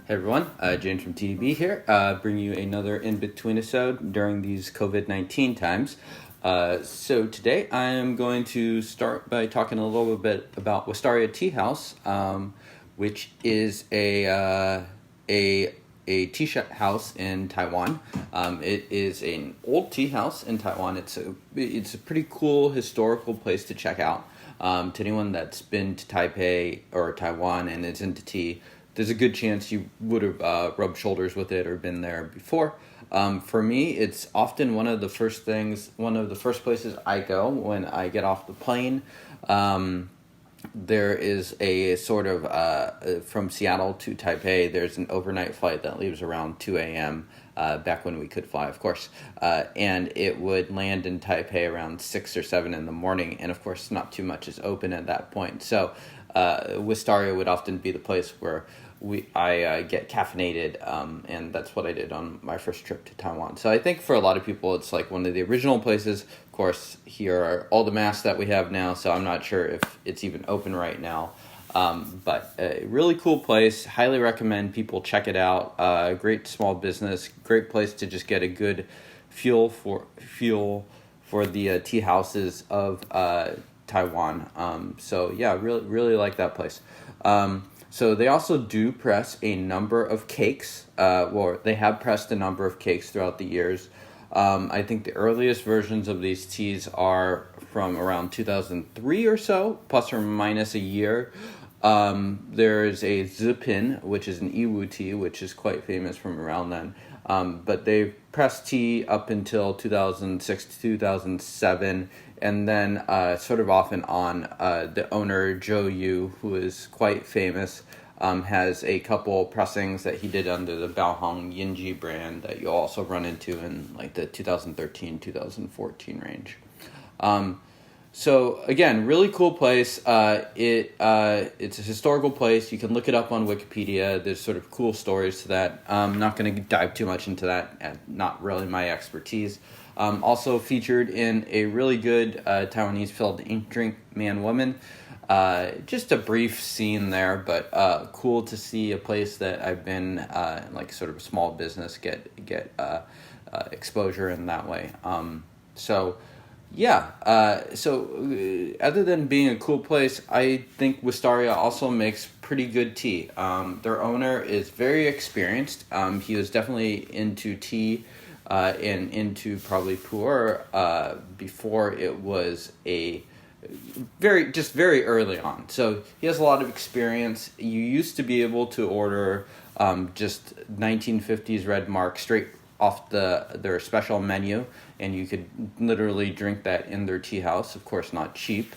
Hey everyone, James from TeaDB here, bringing you another Inbetweenisode during these COVID-19 times. So today I am going to start by talking a little bit about Wistaria Tea House, which is a tea house in Taiwan. It is an old tea house in Taiwan. It's a pretty cool historical place to check out. To anyone that's been to Taipei or Taiwan and is into tea, there's a good chance you would have rubbed shoulders with it or been there before. For me, it's often one of the first places I go when I get off the plane. There is a sort of, from Seattle to Taipei, there's an overnight flight that leaves around 2 a.m., back when we could fly, of course. And it would land in Taipei around 6 or 7 in the morning, and of course not too much is open at that point. So Wistaria would often be the place where I get caffeinated, and that's what I did on my first trip to Taiwan. So I think for a lot of people, it's like one of the original places. Of course, here are all the masks that we have now, so I'm not sure if it's even open right now. But a really cool place. Highly recommend people check it out. Great small business. Great place to just get a good feel for the tea houses of Taiwan. So yeah, really like that place. So they also do press a number of cakes. They have pressed a number of cakes throughout the years. I think the earliest versions of these teas are from around 2003 or so, plus or minus a year. There's a Zipin, which is an Iwu tea, which is quite famous from around then. But they've pressed tea up until 2006 to 2007, and then sort of off and on, the owner, Zhou Yu, who is quite famous, has a couple pressings that he did under the Hongyin brand that you'll also run into in like the 2013-2014 range. So again, really cool place. It's a historical place. You can look it up on Wikipedia. There's sort of cool stories to that. I'm not going to dive too much into that. Not really my expertise. Also featured in a really good Taiwanese film, Ink Drink Man Woman. Just a brief scene there, but cool to see a place that I've been like sort of a small business get exposure in that way. So other than being a cool place, I think Wistaria also makes pretty good tea. Their owner is very experienced. He was definitely into tea and into probably Pu'erh before it was very early on. So he has a lot of experience. You used to be able to order just 1950s red mark straight off their special menu, and you could literally drink that in their tea house. Of course, not cheap,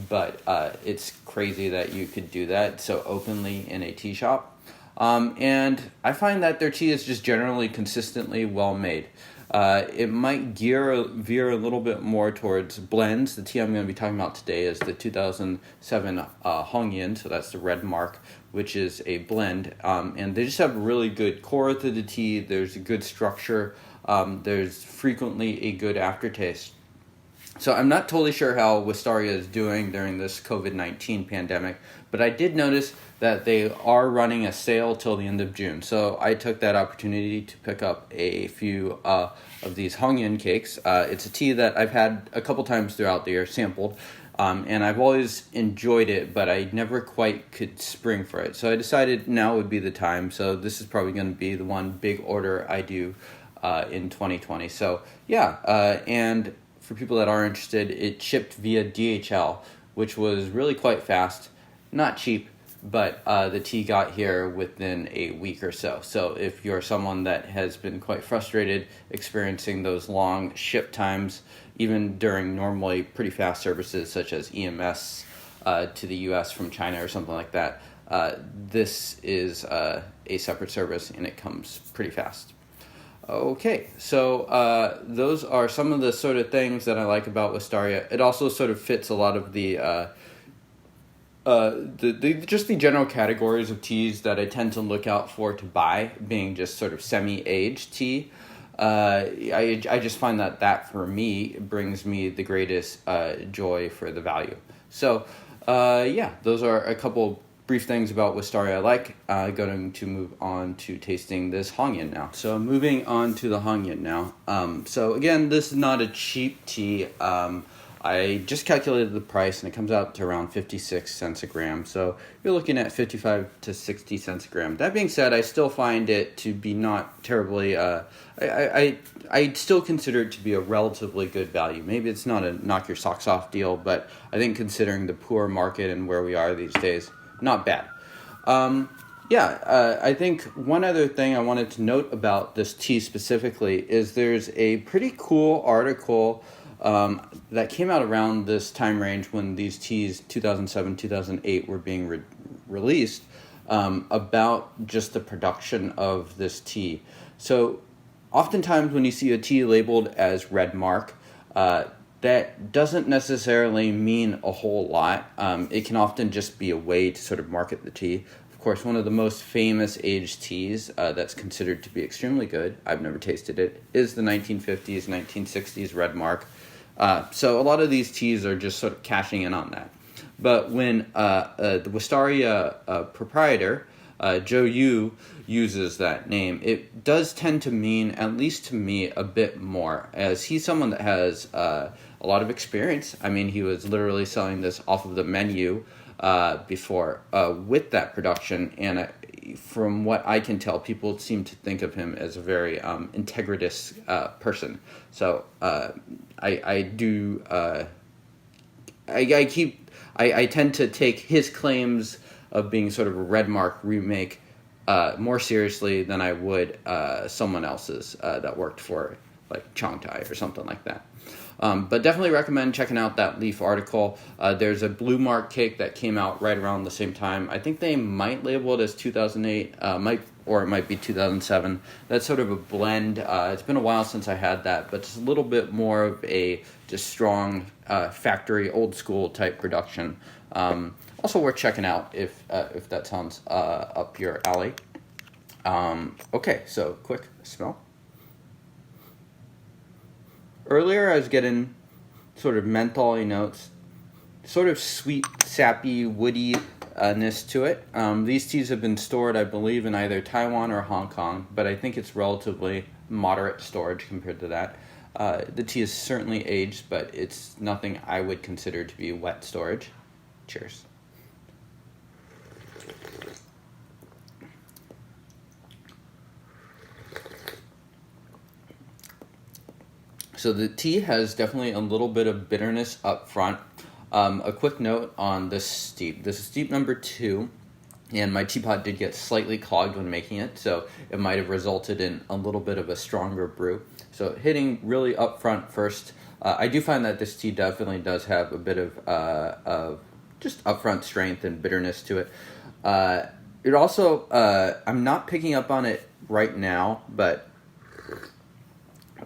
but it's crazy that you could do that so openly in a tea shop. And I find that their tea is just generally consistently well made. It might veer a little bit more towards blends. The tea I'm going to be talking about today is the 2007 Hongyin, so that's the red mark, which is a blend. And they just have really good core to the tea. There's a good structure. There's frequently a good aftertaste. So I'm not totally sure how Wistaria is doing during this COVID-19 pandemic, but I did notice that they are running a sale till the end of June. So I took that opportunity to pick up a few of these Hongyin cakes. It's a tea that I've had a couple times throughout the year, sampled, and I've always enjoyed it, but I never quite could spring for it. So I decided now would be the time. So this is probably going to be the one big order I do in 2020. So and for people that are interested, it shipped via DHL, which was really quite fast, not cheap, but the tea got here within a week or so. So if you're someone that has been quite frustrated experiencing those long ship times, even during normally pretty fast services such as EMS to the US from China or something like that, this is a separate service and it comes pretty fast. Okay, so those are some of the sort of things that I like about Wistaria. It also sort of fits a lot of the general categories of teas that I tend to look out for to buy, being just sort of semi-aged tea. I just find that for me brings me the greatest joy for the value. So those are a couple brief things about Wistaria I like. Going to move on to tasting this Hongyin now. So moving on to the Hongyin now. So again, this is not a cheap tea. I just calculated the price and it comes out to around 56 cents a gram. So you're looking at 55 to 60 cents a gram. That being said, I still find it to be not terribly, I still consider it to be a relatively good value. Maybe it's not a knock your socks off deal, but I think considering the Pu'erh market and where we are these days, not bad. I think one other thing I wanted to note about this tea specifically is there's a pretty cool article that came out around this time range when these teas, 2007, 2008, were being released, about just the production of this tea. So oftentimes when you see a tea labeled as red mark, that doesn't necessarily mean a whole lot. It can often just be a way to sort of market the tea. Of course, one of the most famous aged teas that's considered to be extremely good, I've never tasted it, is the 1950s, 1960s red mark. So a lot of these teas are just sort of cashing in on that. But when the Wistaria proprietor, Joe Yu, uses that name, it does tend to mean, at least to me, a bit more, as he's someone that has a lot of experience. I mean, he was literally selling this off of the menu before with that production, and from what I can tell, people seem to think of him as a very integritous person. So I tend to take his claims of being sort of a red mark remake more seriously than I would someone else's that worked for like Chongtai or something like that. But definitely recommend checking out that Leaf article. There's a Blue Mark cake that came out right around the same time. I think they might label it as 2008, or it might be 2007. That's sort of a blend. It's been a while since I had that, but it's a little bit more of a just strong factory, old school type production. Also worth checking out if that sounds up your alley. Okay, so quick smell. Earlier I was getting sort of mentholy notes, sort of sweet, sappy, woodiness to it. These teas have been stored, I believe, in either Taiwan or Hong Kong, but I think it's relatively moderate storage compared to that. The tea is certainly aged, but it's nothing I would consider to be wet storage. Cheers. So the tea has definitely a little bit of bitterness up front. A quick note on this steep. This is steep number 2, and my teapot did get slightly clogged when making it, so it might have resulted in a little bit of a stronger brew. So hitting really up front first. I do find that this tea definitely does have a bit of just upfront strength and bitterness to it. It also, I'm not picking up on it right now, but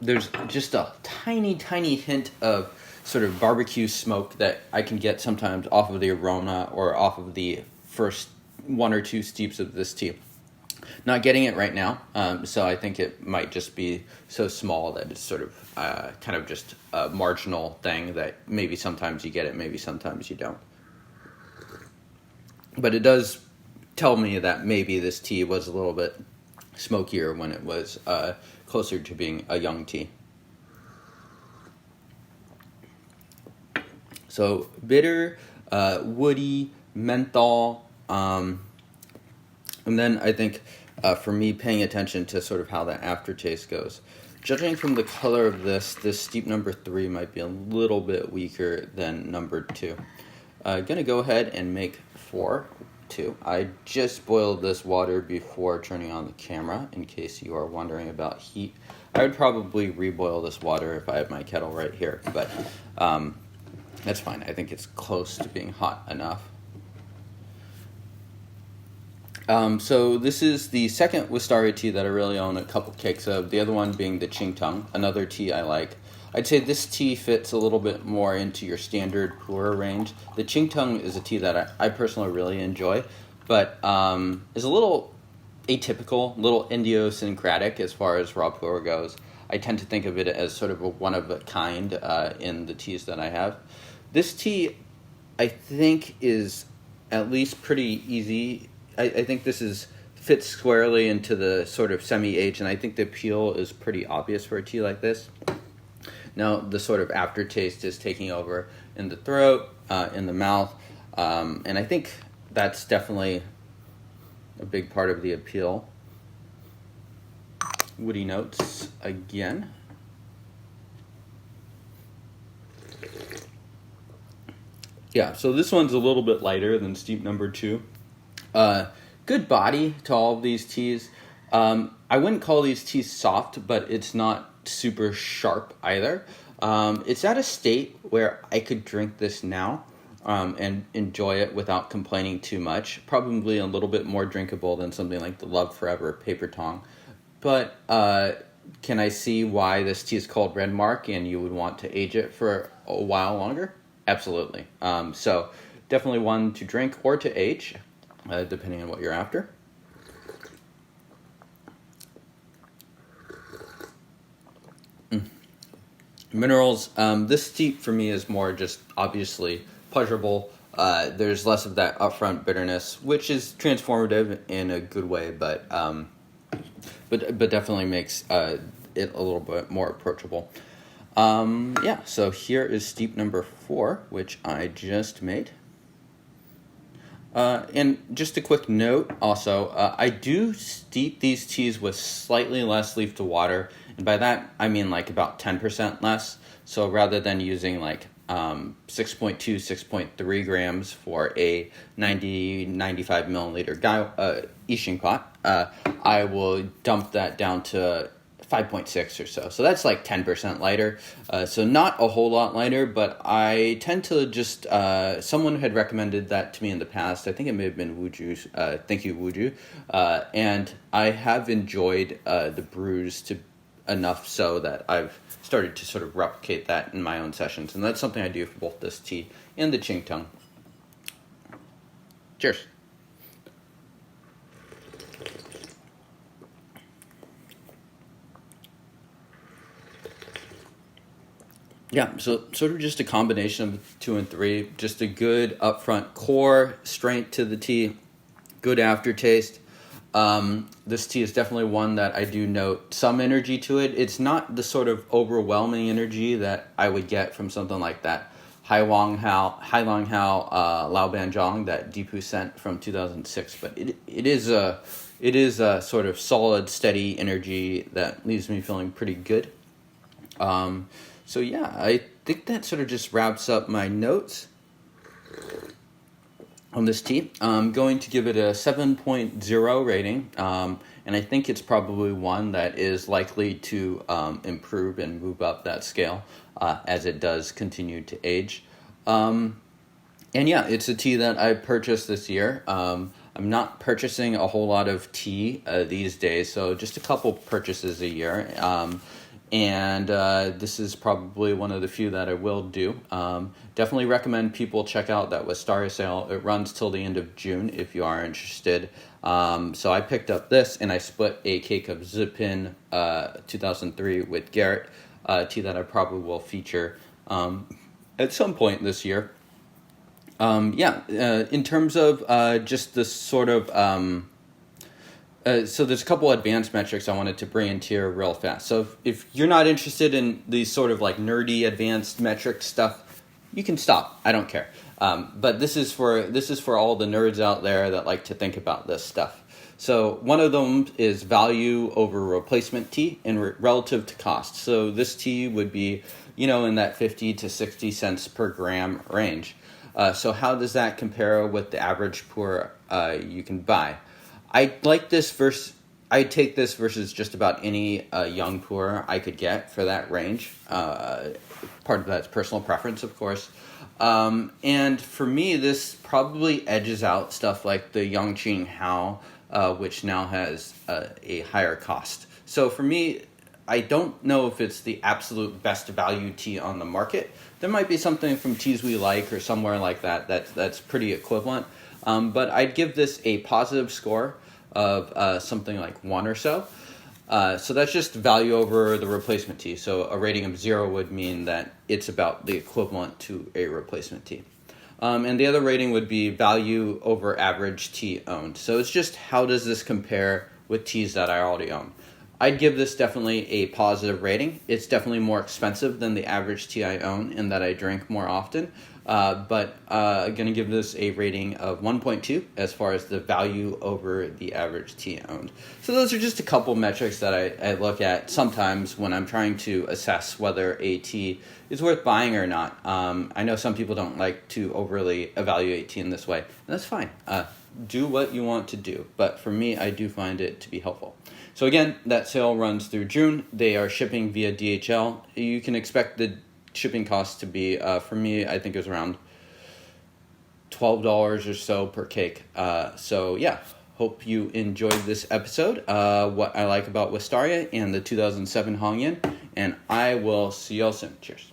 there's just a tiny, tiny hint of sort of barbecue smoke that I can get sometimes off of the Aroma or off of the first 1 or 2 steeps of this tea. Not getting it right now, so I think it might just be so small that it's sort of kind of just a marginal thing that maybe sometimes you get it, maybe sometimes you don't. But it does tell me that maybe this tea was a little bit smokier when it was closer to being a young tea. So bitter, woody, menthol, and then I think for me paying attention to sort of how the aftertaste goes. Judging from the color of this steep number 3 might be a little bit weaker than number 2. Gonna go ahead and make 4-2. I just boiled this water before turning on the camera, in case you are wondering about heat. I would probably reboil this water if I had my kettle right here, but that's fine. I think it's close to being hot enough. So this is the second Wistaria tea that I really own a couple cakes of, the other one being the Qingtang, another tea I like. I'd say this tea fits a little bit more into your standard Pu'erh range. The Qingtang is a tea that I personally really enjoy, but is a little atypical, a little idiosyncratic as far as raw Pu'erh goes. I tend to think of it as sort of a one-of-a-kind in the teas that I have. This tea, I think, is at least pretty easy. I think this fits squarely into the sort of semi-age, and I think the appeal is pretty obvious for a tea like this. Now, the sort of aftertaste is taking over in the throat, in the mouth, and I think that's definitely a big part of the appeal. Woody notes again. Yeah, so this one's a little bit lighter than steep number 2. Good body to all of these teas. I wouldn't call these teas soft, but it's not super sharp either. It's at a state where I could drink this now and enjoy it without complaining too much. Probably a little bit more drinkable than something like the Love Forever Paper Tong. But can I see why this tea is called Red Mark and you would want to age it for a while longer? Absolutely. So definitely one to drink or to age, depending on what you're after. Minerals. This tea for me is more just obviously pleasurable. There's less of that upfront bitterness, which is transformative in a good way, but definitely makes it a little bit more approachable. Yeah, so here is steep number 4, which I just made. And just a quick note also, I do steep these teas with slightly less leaf to water, and by that I mean like about 10% less. So rather than using like 6.2, 6.3 grams for a 95 milliliter Yixing pot, I will dump that down to 5.6 or so. So that's like 10% lighter. So not a whole lot lighter, but I tend to just, someone had recommended that to me in the past. I think it may have been Wuju. Thank you, Wuju. And I have enjoyed the brews to enough so that I've started to sort of replicate that in my own sessions. And that's something I do for both this tea and the Qingtang. Cheers. Yeah, so sort of just a combination of 2 and 3. Just a good upfront core, strength to the tea, good aftertaste. This tea is definitely one that I do note some energy to it. It's not the sort of overwhelming energy that I would get from something like that Hai Long Hao Lao Banzhong that Deepu sent from 2006. But it is a sort of solid, steady energy that leaves me feeling pretty good. So yeah, I think that sort of just wraps up my notes on this tea. I'm going to give it a 7.0 rating, and I think it's probably one that is likely to improve and move up that scale as it does continue to age. And yeah, it's a tea that I purchased this year. I'm not purchasing a whole lot of tea these days, so just a couple purchases a year. And this is probably one of the few that I will do. Definitely recommend people check out that Wistaria sale. It runs till the end of June if you are interested. So I picked up this and I split a cake of Zipin 2003 with Garrett, tea that I probably will feature at some point this year. In terms of just the sort of... so there's a couple advanced metrics I wanted to bring into here real fast. So if you're not interested in these sort of like nerdy advanced metric stuff, you can stop. I don't care. But this is for all the nerds out there that like to think about this stuff. So one of them is value over replacement tea and relative to cost. So this tea would be, in that 50 to 60 cents per gram range. So how does that compare with the average pu'erh you can buy? I take this versus just about any young pu'erh I could get for that range. Part of that's personal preference, of course. And for me, this probably edges out stuff like the Yongqing Hao, which now has a higher cost. So for me, I don't know if it's the absolute best value tea on the market. There might be something from Teas We Like or somewhere like that's pretty equivalent. But I'd give this a positive score of something like 1 or so. So that's just value over the replacement tea. So a rating of 0 would mean that it's about the equivalent to a replacement tea. And the other rating would be value over average tea owned. So it's just how does this compare with teas that I already own. I'd give this definitely a positive rating. It's definitely more expensive than the average tea I own and that I drink more often. But I'm going to give this a rating of 1.2 as far as the value over the average tea owned. So those are just a couple metrics that I look at sometimes when I'm trying to assess whether a tea is worth buying or not. I know some people don't like to overly evaluate tea in this way, and that's fine. Do what you want to do. But for me, I do find it to be helpful. So again, that sale runs through June. They are shipping via DHL. You can expect the shipping cost to be, for me, I think it was around $12 or so per cake. So yeah, hope you enjoyed this episode. What I like about Wistaria and the 2007 Hongyin. And I will see y'all soon. Cheers.